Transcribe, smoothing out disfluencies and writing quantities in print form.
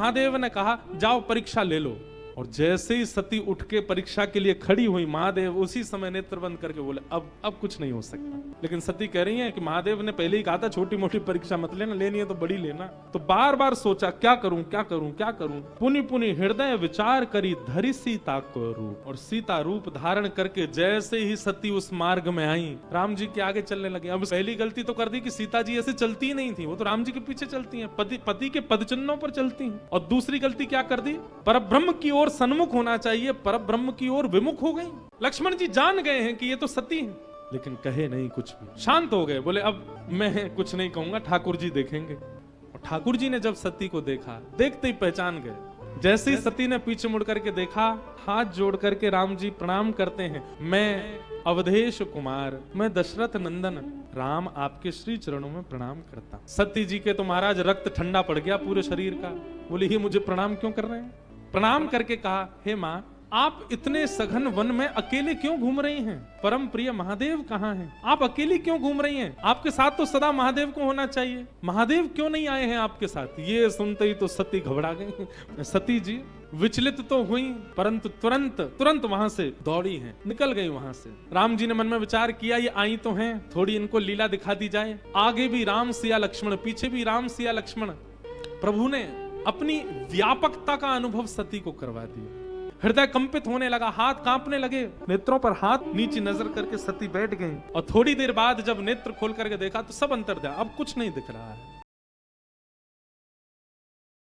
महादेव ने कहा जाओ परीक्षा ले लो। और जैसे ही सती उठ के परीक्षा के लिए खड़ी हुई, महादेव उसी समय नेत्र बंद करके बोले अब कुछ नहीं हो सकता। लेकिन सती कह रही है कि महादेव ने पहले ही कहा था छोटी मोटी परीक्षा मत लेना, लेनी है तो बड़ी लेना। तो बार बार सोचा क्या करूं क्या करूं क्या करूं। पुनि पुनि हृदय विचार करी धरी सीता को रूप। और सीता रूप धारण करके जैसे ही सती उस मार्ग में आई, राम जी के आगे चलने लगे। अब पहली गलती तो कर दी कि सीता जी ऐसे चलती ही नहीं थी, वो तो राम जी के पीछे चलती हैं, पति के पदचिन्हों पर चलती हैं। और दूसरी गलती क्या कर दी, परब्रह्म की ओर सन्मुख होना चाहिए, परब्रह्म की ओर विमुख हो गई। लक्ष्मण जी जान गए हैं कि ये तो सती है, लेकिन कहे नहीं कुछ भी, शांत हो गए। बोले अब मैं कुछ नहीं कहूंगा, ठाकुर जी देखेंगे। और ठाकुर जी ने जब सती को देखा, देखते ही पहचान गए। जैसे ही सती ने पीछे मुड़ करके देखा, हाथ जोड़ करके राम जी प्रणाम करते हैं, मैं अवधेश कुमार, मैं दशरथ नंदन राम आपके श्री चरणों में प्रणाम करता। सती जी के तो महाराज रक्त ठंडा पड़ गया पूरे शरीर का। बोले ये मुझे प्रणाम क्यों कर रहे हैं। प्रणाम करके कहा, हे माँ आप इतने सघन वन में अकेले क्यों घूम रही हैं? परम प्रिय महादेव कहाँ हैं? आप अकेली क्यों घूम रही हैं? आपके साथ तो सदा महादेव को होना चाहिए, महादेव क्यों नहीं आए हैं आपके साथ? ये सुनते ही तो सती घबरा गई। सती जी विचलित तो हुई, परंतु तुरंत वहां से दौड़ी हैं, निकल गई वहां से। राम जी ने मन में विचार किया, ये आई तो हैं, थोड़ी इनको लीला दिखा दी जाए। आगे भी राम सिया लक्ष्मण, पीछे भी राम सिया लक्ष्मण। प्रभु ने अपनी व्यापकता का अनुभव सती को करवा दिया। हृदय कंपित होने लगा, हाथ कांपने लगे, नेत्रों पर हाथ नीचे नजर करके सती बैठ गई। और थोड़ी देर बाद जब नेत्र खोल करके देखा तो सब अंतर दिया, अब कुछ नहीं दिख रहा है।